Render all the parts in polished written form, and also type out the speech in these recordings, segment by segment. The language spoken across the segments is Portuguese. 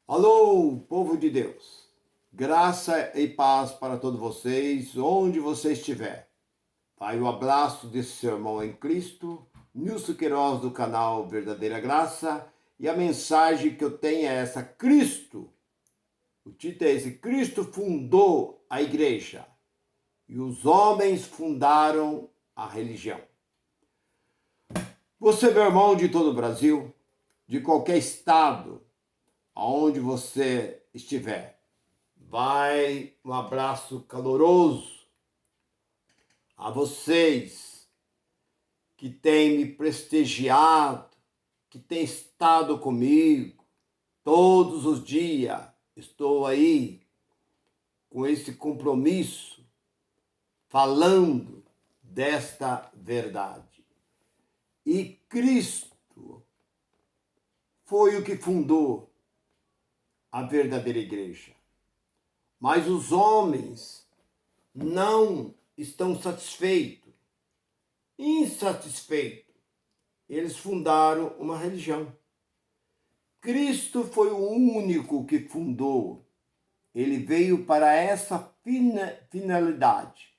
Alô, povo de Deus, graça e paz para todos vocês, onde você estiver. Vai o abraço desse seu irmão em Cristo, Nilson Queiroz do canal Verdadeira Graça, e a mensagem que eu tenho é essa: Cristo, o título é esse: Cristo fundou a igreja e os homens fundaram a religião. Você, meu irmão de todo o Brasil, de qualquer estado, aonde você estiver, vai um abraço caloroso a vocês que têm me prestigiado, que têm estado comigo todos os dias. Estou aí com esse compromisso, falando desta verdade. E Cristo foi o que fundou a verdadeira igreja. Mas os homens não estão satisfeitos, insatisfeitos. Eles fundaram uma religião. Cristo foi o único que fundou. Ele veio para essa finalidade.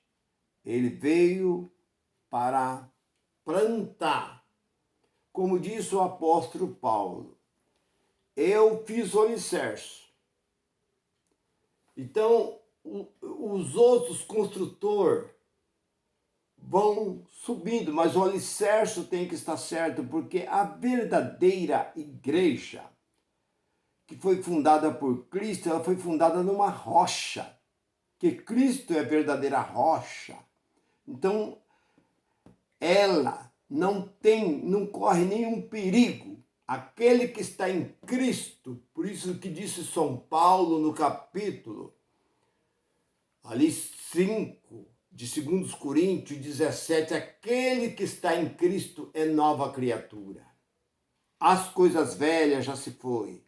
Ele veio para plantar. Como disse o apóstolo Paulo, eu fiz o alicerce. Então, os outros construtores vão subindo, mas o alicerce tem que estar certo, porque a verdadeira igreja, que foi fundada por Cristo, ela foi fundada numa rocha, que Cristo é a verdadeira rocha. Então, ela não corre nenhum perigo. Aquele que está em Cristo, por isso que disse São Paulo no capítulo ali 5 de 2 Coríntios 17, aquele que está em Cristo é nova criatura. As coisas velhas já se foi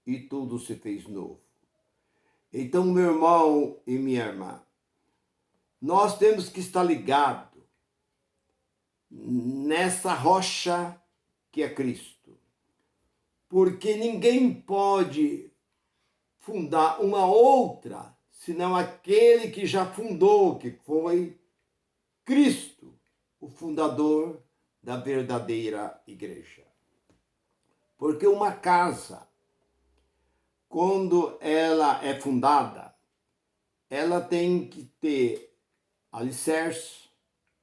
e tudo se fez novo. Então, meu irmão e minha irmã, nós temos que estar ligados nessa rocha que é Cristo. Porque ninguém pode fundar uma outra, senão aquele que já fundou, que foi Cristo, o fundador da verdadeira igreja. Porque uma casa, quando ela é fundada, ela tem que ter alicerce,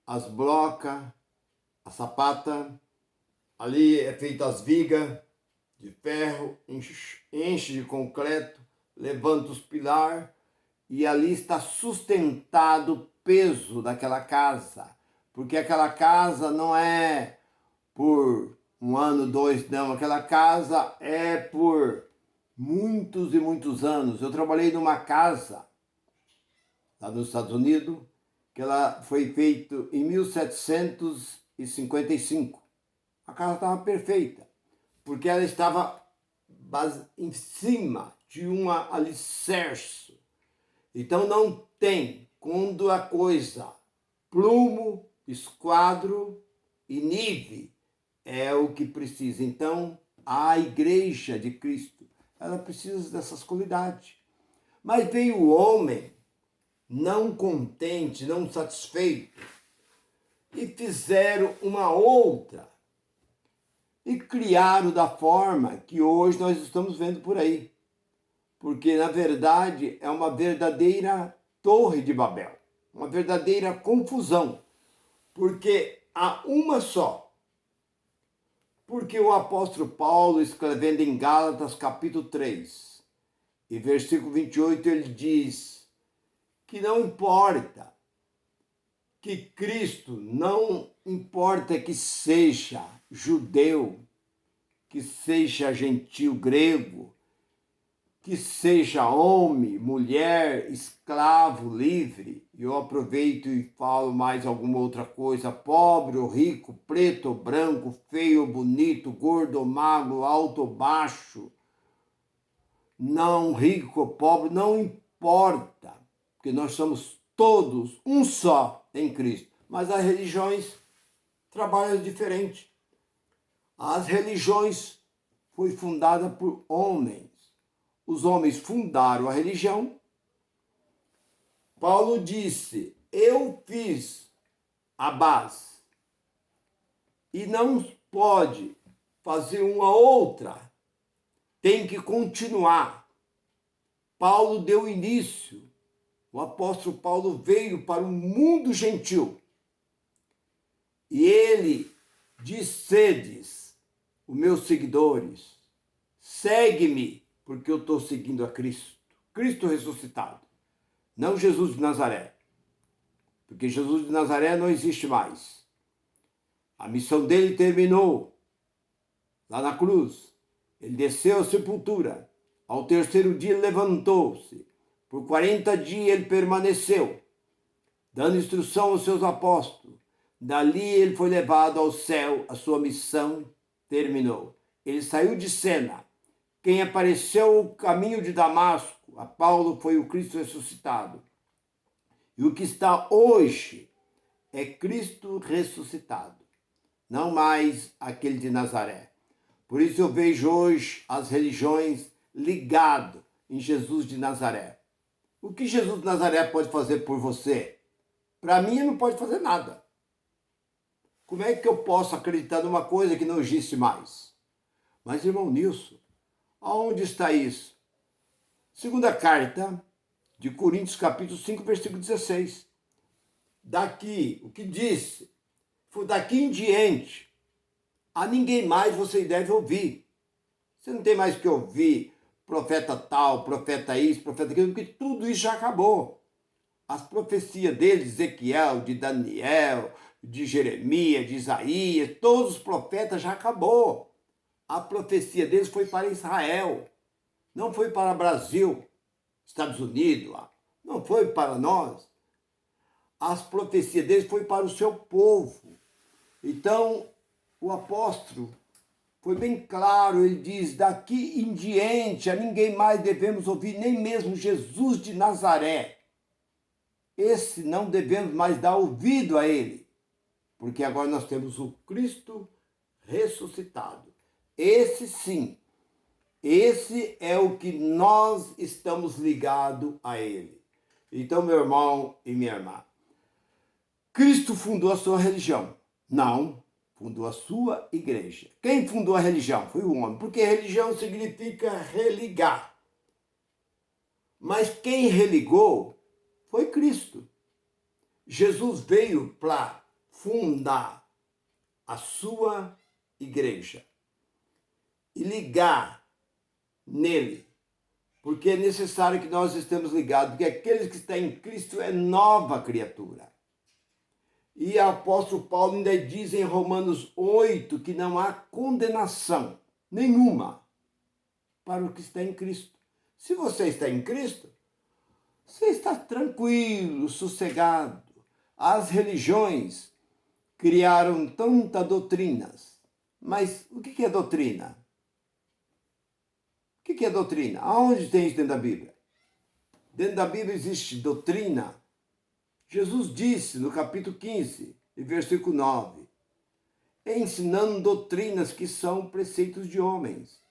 as blocas, a sapata, ali é feita as vigas de ferro, enche de concreto, levanta os pilares e ali está sustentado o peso daquela casa. Porque aquela casa não é por um ano, dois, não. Aquela casa é por muitos e muitos anos. Eu trabalhei numa casa lá nos Estados Unidos, que ela foi feita em 1755. A casa estava perfeita, porque ela estava em cima de um alicerce. Então não tem, quando a coisa plumo, esquadro e nive é o que precisa. Então a igreja de Cristo, ela precisa dessas qualidades. Mas veio o homem não contente, não satisfeito, e fizeram uma outra. E criaram da forma que hoje nós estamos vendo por aí. Porque, na verdade, é uma verdadeira torre de Babel. Uma verdadeira confusão. Porque há uma só. Porque o apóstolo Paulo, escrevendo em Gálatas capítulo 3, e versículo 28, ele diz que não importa que Cristo, não importa que seja judeu, que seja gentil grego, que seja homem, mulher, escravo, livre. Eu aproveito e falo mais alguma outra coisa: pobre ou rico, preto ou branco, feio ou bonito, gordo ou magro, alto ou baixo, não rico ou pobre, não importa, porque nós somos todos um só em Cristo. Mas as religiões trabalham diferente. As religiões foi fundada por homens. os homens fundaram a religião. Paulo disse: eu fiz a base e não pode fazer uma outra, tem que continuar. Paulo deu início, o apóstolo Paulo veio para o mundo gentil e ele disse: sedes os meus seguidores, segue-me, porque eu estou seguindo a Cristo, Cristo ressuscitado, não Jesus de Nazaré, porque Jesus de Nazaré não existe mais. A missão dele terminou lá na cruz. Ele desceu à sepultura. Ao terceiro dia levantou-se. Por 40 dias ele permaneceu, dando instrução aos seus apóstolos. Dali ele foi levado ao céu, a sua missão terminou. Ele saiu de cena. Quem apareceu o caminho de Damasco a Paulo foi o Cristo ressuscitado. E o que está hoje é Cristo ressuscitado, não mais aquele de Nazaré. Por isso eu vejo hoje as religiões ligadas em Jesus de Nazaré. O que Jesus de Nazaré pode fazer por você? Para mim, ele não pode fazer nada. Como é que eu posso acreditar numa coisa que não existe mais? Mas, irmão Nilson, aonde está isso? Segunda carta de Coríntios, capítulo 5, versículo 16. Daqui, o que disse? Foi daqui em diante, a ninguém mais você deve ouvir. Você não tem mais que ouvir profeta tal, profeta isso, profeta aquilo, porque tudo isso já acabou. As profecias deles, de Ezequiel, de Daniel, de Jeremias, de Isaías, todos os profetas já acabou. A profecia deles foi para Israel, não foi para o Brasil, Estados Unidos, não foi para nós. As profecias deles foi para o seu povo. Então, o apóstolo foi bem claro, ele diz: daqui em diante a ninguém mais devemos ouvir, nem mesmo Jesus de Nazaré. Esse não devemos mais dar ouvido a ele, porque agora nós temos o Cristo ressuscitado. Esse sim, esse é o que nós estamos ligados a ele. Então, meu irmão e minha irmã, Cristo fundou a sua religião? Não. Fundou a sua igreja. Quem fundou a religião? Foi o homem, porque religião significa religar. Mas quem religou foi Cristo. Jesus veio para fundar a sua igreja e ligar nele, porque é necessário que nós estemos ligados, porque aqueles que estão em Cristo é nova criatura. E o apóstolo Paulo ainda diz em Romanos 8 que não há condenação nenhuma para o que está em Cristo. Se você está em Cristo, você está tranquilo, sossegado. As religiões criaram tantas doutrinas. Mas o que é doutrina? O que é doutrina? Aonde tem isso dentro da Bíblia? Dentro da Bíblia existe doutrina. Jesus disse no capítulo 15, versículo 9, ensinando doutrinas que são preceitos de homens.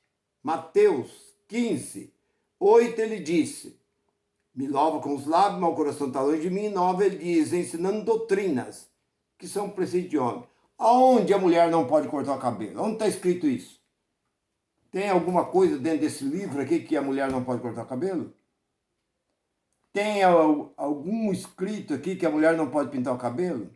Mateus 15, 8 ele disse, me louva com os lábios, mas o coração está longe de mim. 9 ele diz, ensinando doutrinas que são preceitos de homem. Aonde a mulher não pode cortar o cabelo? Onde está escrito isso? Tem alguma coisa dentro desse livro aqui que a mulher não pode cortar o cabelo? Tem algum escrito aqui que a mulher não pode pintar o cabelo?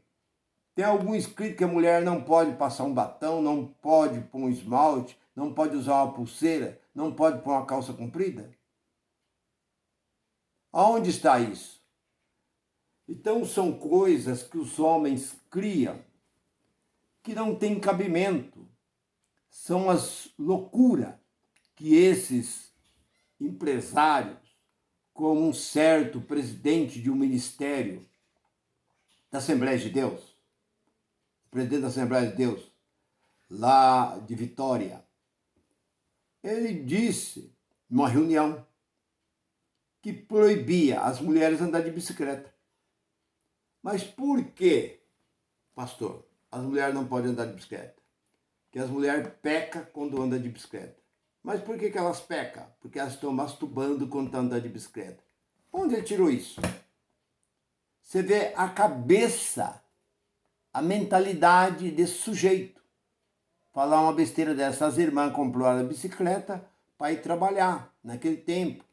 Tem algum escrito que a mulher não pode passar um batom, não pode pôr um esmalte, não pode usar uma pulseira, não pode pôr uma calça comprida? Aonde está isso? Então são coisas que os homens criam que não tem cabimento. São as loucuras que esses empresários, como um certo presidente de um ministério da Assembleia de Deus, o presidente da Assembleia de Deus, lá de Vitória, ele disse, numa reunião, que proibia as mulheres andar de bicicleta. Mas por que, pastor, as mulheres não podem andar de bicicleta? Porque as mulheres pecam quando andam de bicicleta. Mas por que elas pecam? Porque elas estão masturbando quando estão andando de bicicleta. Onde ele tirou isso? Você vê a cabeça, a mentalidade desse sujeito. Falar uma besteira dessa. As irmãs compraram a bicicleta para ir trabalhar naquele tempo.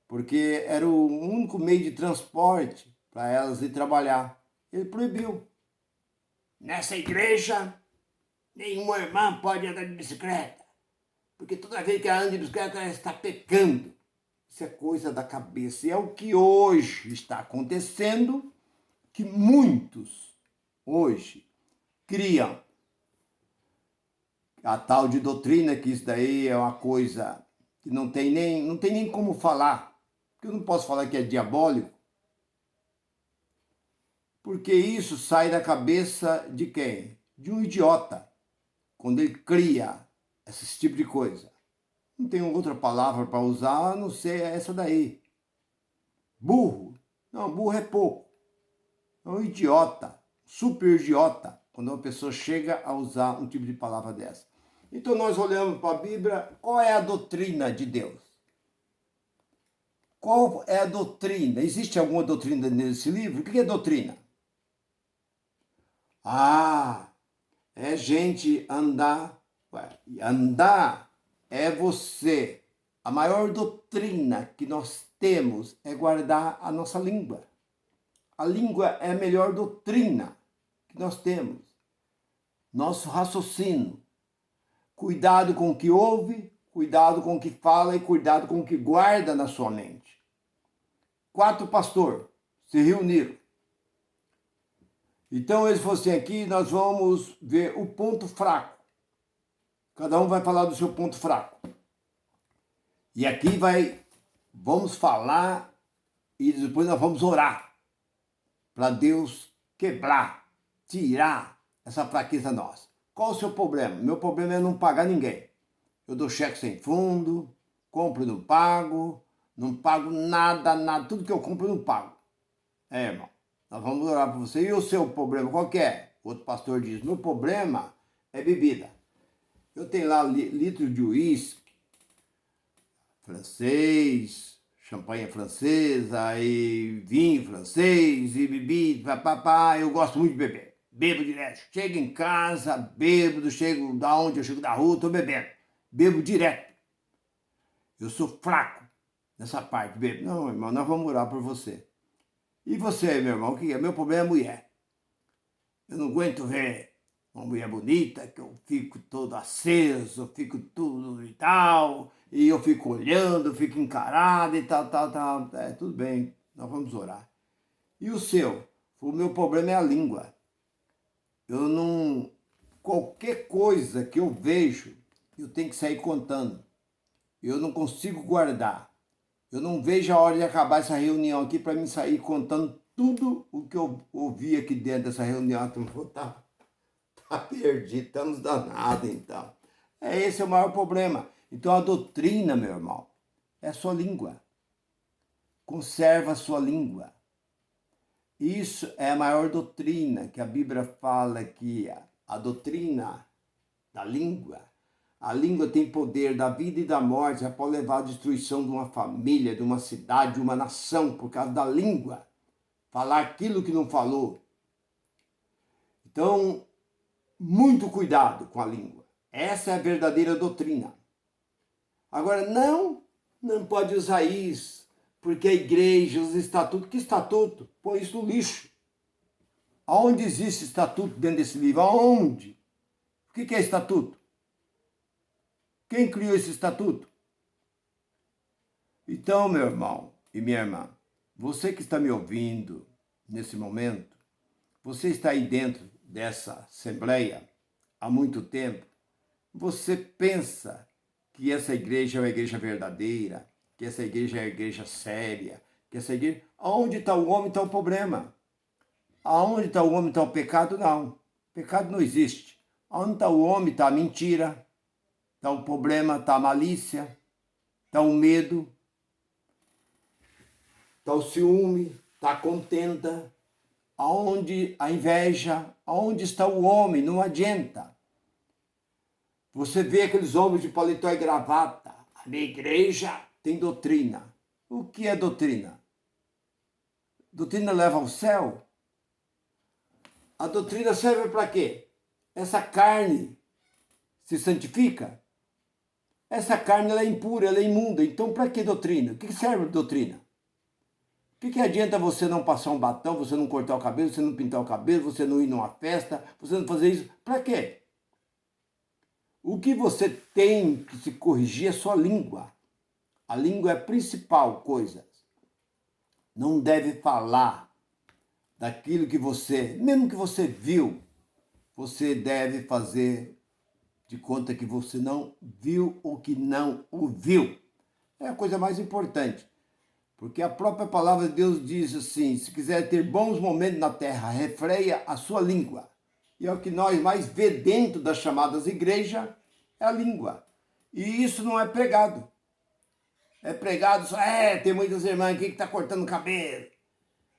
Porque era o único meio de transporte para elas ir trabalhar. Ele proibiu. Nessa igreja, nenhuma irmã pode andar de bicicleta. Porque toda vez que ela anda de bicicleta, ela está pecando. Isso é coisa da cabeça. E é o que hoje está acontecendo, que muitos hoje criam a tal de doutrina, que isso daí é uma coisa que não tem nem como falar. Porque eu não posso falar que é diabólico. Porque isso sai da cabeça de quem? De um idiota. Quando ele cria esse tipo de coisa. Não tenho outra palavra para usar a não ser essa daí. Burro. Não, burro é pouco. É um idiota. Super idiota. Quando uma pessoa chega a usar um tipo de palavra dessa. Então nós olhamos para a Bíblia. Qual é a doutrina de Deus? Qual é a doutrina? Existe alguma doutrina nesse livro? O que é doutrina? Ah, é gente andar. Andar é você. A maior doutrina que nós temos é guardar a nossa língua. A língua é a melhor doutrina que nós temos. Nosso raciocínio. Cuidado com o que ouve, cuidado com o que fala e cuidado com o que guarda na sua mente. 4 pastores se reuniram. Então eles falaram assim, aqui nós vamos ver o ponto fraco. Cada um vai falar do seu ponto fraco. E aqui vamos falar e depois nós vamos orar para Deus quebrar, tirar essa fraqueza nossa. Qual o seu problema? Meu problema é não pagar ninguém. Eu dou cheque sem fundo, compro e não pago nada, tudo que eu compro eu não pago. Irmão, nós vamos orar para você. E o seu problema qual que é? Outro pastor diz, meu problema é bebida. Eu tenho lá litro de uísque, francês, champanhe francesa, e vinho francês, e bebida, papapá. Eu gosto muito de beber. Bebo direto. Chego em casa, bebo, chego da onde eu chego da rua, estou bebendo. Bebo direto. Eu sou fraco nessa parte, bebo. Não, irmão, nós vamos orar por você. E você, meu irmão, o que é? Meu problema é mulher. Eu não aguento ver uma mulher bonita, que eu fico todo aceso, fico tudo e tal, e eu fico olhando, fico encarado e tal. Tudo bem, nós vamos orar. E o seu? O meu problema é a língua. Eu não... Qualquer coisa que eu vejo, eu tenho que sair contando. Eu não consigo guardar. Eu não vejo a hora de acabar essa reunião aqui para mim sair contando tudo o que eu ouvi aqui dentro dessa reunião. Tá perdido, estamos danados então. Esse é o maior problema. Então a doutrina, meu irmão, é a sua língua. Conserva a sua língua. Isso é a maior doutrina que a Bíblia fala, que a doutrina da língua. A língua tem poder da vida e da morte, pode levar à destruição de uma família, de uma cidade, de uma nação, por causa da língua. Falar aquilo que não falou. Então, muito cuidado com a língua. Essa é a verdadeira doutrina. Agora, não pode usar isso, porque a igreja, os estatutos, que estatuto? Põe isso no lixo. Aonde existe estatuto dentro desse livro? Aonde? O que é estatuto? Quem criou esse estatuto? Então, meu irmão e minha irmã, você que está me ouvindo nesse momento, você está aí dentro dessa assembleia há muito tempo, você pensa que essa igreja é uma igreja verdadeira, que essa igreja é uma igreja séria, que essa igreja... Aonde está o homem está o problema. Aonde está o homem está o pecado? Não. Pecado não existe. Aonde está o homem está a mentira, está o problema, está a malícia, está o medo, está o ciúme, está a contenda, aonde a inveja, aonde está o homem, não adianta. Você vê aqueles homens de paletó e gravata. A minha igreja tem doutrina. O que é doutrina? Doutrina leva ao céu? A doutrina serve para quê? Essa carne se santifica? Essa carne ela é impura, ela é imunda. Então, para que doutrina? O que serve a doutrina? O que adianta você não passar um batom, você não cortar o cabelo, você não pintar o cabelo, você não ir numa festa, você não fazer isso? Para quê? O que você tem que se corrigir é sua língua. A língua é a principal coisa. Não deve falar daquilo que você, mesmo que você viu, você deve fazer de conta que você não viu ou que não ouviu. É a coisa mais importante. Porque a própria palavra de Deus diz assim, se quiser ter bons momentos na terra, refreia a sua língua. E é o que nós mais vê dentro das chamadas igrejas, é a língua. E isso não é pregado. É pregado só, tem muitas irmãs aqui que estão cortando o cabelo.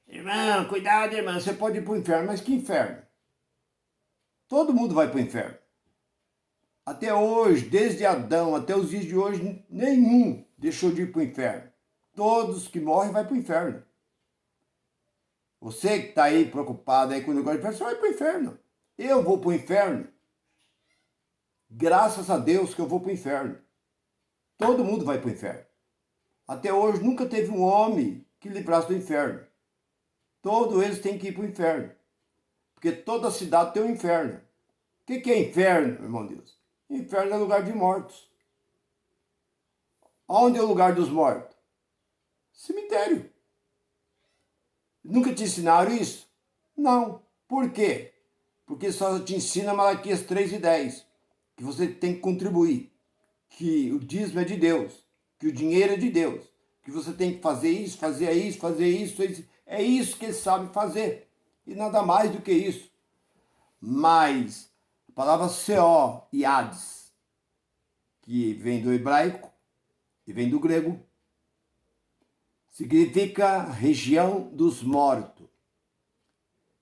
Irmão, cuidado, irmão, você pode ir para o inferno. Mas que inferno? Todo mundo vai para o inferno. Até hoje, desde Adão até os dias de hoje, nenhum deixou de ir para o inferno. Todos que morrem vão para o inferno. Você que está aí preocupado aí com o negócio de inferno, você vai para o inferno. Eu vou para o inferno. Graças a Deus que eu vou para o inferno. Todo mundo vai para o inferno. Até hoje nunca teve um homem que livrasse do inferno. Todos eles têm que ir para o inferno. Porque toda cidade tem um inferno. O que é inferno, irmão Deus? Inferno é lugar de mortos. Onde é o lugar dos mortos? Cemitério. Nunca te ensinaram isso? Não. Por quê? Porque só te ensina Malaquias 3:10. Que você tem que contribuir. Que o dízimo é de Deus. Que o dinheiro é de Deus. Que você tem que fazer isso, fazer isso, fazer isso. É isso que ele sabe fazer. E nada mais do que isso. Mas a palavra Seó e Hades, que vem do hebraico e vem do grego, significa região dos mortos.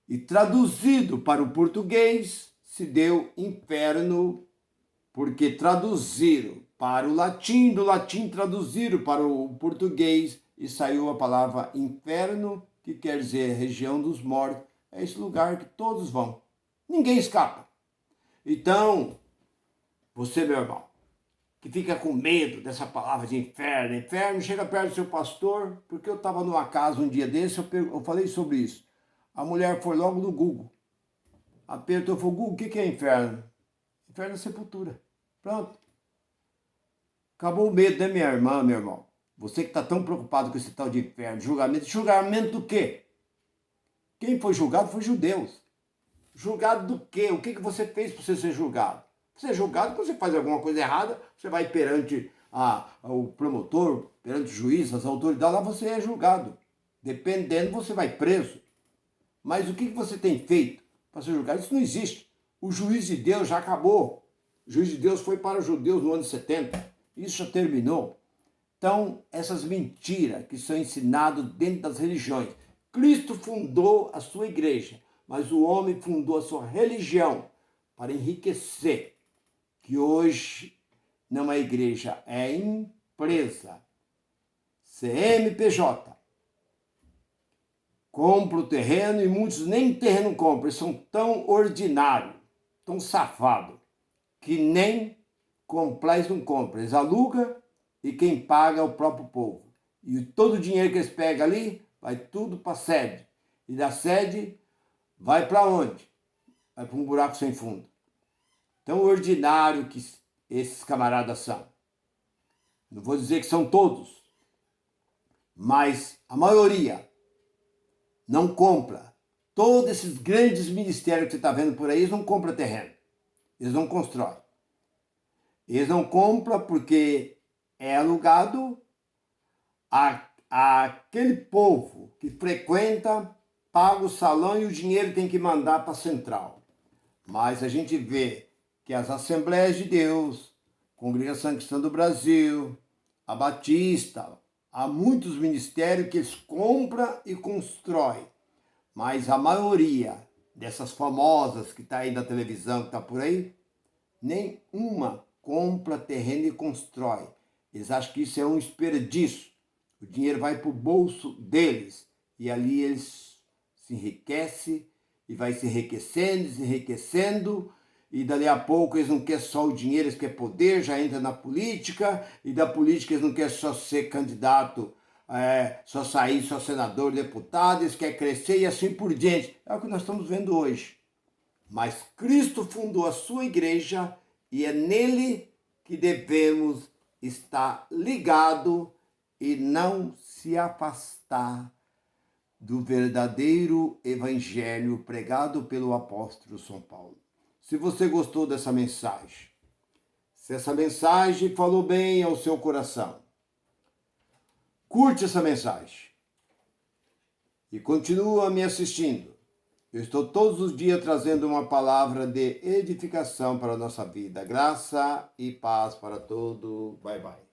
E traduzido para o português, se deu inferno, porque traduziram para o latim, do latim traduziram para o português e saiu a palavra inferno, que quer dizer região dos mortos. É esse lugar que todos vão. Ninguém escapa. Então, você, meu irmão, que fica com medo dessa palavra de inferno, inferno, chega perto do seu pastor, porque eu estava numa casa um dia desse, eu falei sobre isso. A mulher foi logo no Google, apertou e falou, Google, o que é inferno? Inferno é sepultura. Pronto. Acabou o medo, né, minha irmã, meu irmão? Você que está tão preocupado com esse tal de inferno, julgamento. Julgamento do quê? Quem foi julgado foi judeus. Julgado do quê? O que você fez para você ser julgado? Você é julgado quando você faz alguma coisa errada, você vai perante o promotor, perante o juiz, as autoridades, lá você é julgado. Dependendo, você vai preso. Mas o que você tem feito para ser julgado? Isso não existe. O juiz de Deus já acabou. O juiz de Deus foi para os judeus no ano 70. Isso já terminou. Então, essas mentiras que são ensinadas dentro das religiões. Cristo fundou a sua igreja, mas o homem fundou a sua religião para enriquecer. Que hoje não é igreja, é empresa. CMPJ. Compra o terreno e muitos nem terreno compram. Eles são tão ordinários, tão safados, que nem comprar eles não compram. Eles alugam e quem paga é o próprio povo. E todo o dinheiro que eles pegam ali vai tudo para a sede. E da sede vai para onde? Vai para um buraco sem fundo. Tão ordinário que esses camaradas são. Não vou dizer que são todos, mas a maioria não compra. Todos esses grandes ministérios que você está vendo por aí, eles não compram terreno. Eles não constroem. Eles não compram porque é alugado àquele povo que frequenta, paga o salão e o dinheiro tem que mandar para a central. Mas a gente vê que as Assembleias de Deus, Congregação Cristã do Brasil, a Batista, há muitos ministérios que eles compram e constroem. Mas a maioria dessas famosas que está aí na televisão, que está por aí, nenhuma compra terreno e constrói. Eles acham que isso é um desperdício. O dinheiro vai para o bolso deles e ali eles se enriquecem e vai se enriquecendo e dali a pouco eles não querem só o dinheiro, eles querem poder, já entra na política e da política eles não querem só ser candidato, só sair, só senador, deputado, eles querem crescer e assim por diante. É o que nós estamos vendo hoje. Mas Cristo fundou a sua igreja e é nele que devemos estar ligado e não se afastar do verdadeiro evangelho pregado pelo apóstolo São Paulo. Se você gostou dessa mensagem, se essa mensagem falou bem ao seu coração, curte essa mensagem e continua me assistindo. Eu estou todos os dias trazendo uma palavra de edificação para a nossa vida. Graça e paz para todos. Bye, bye.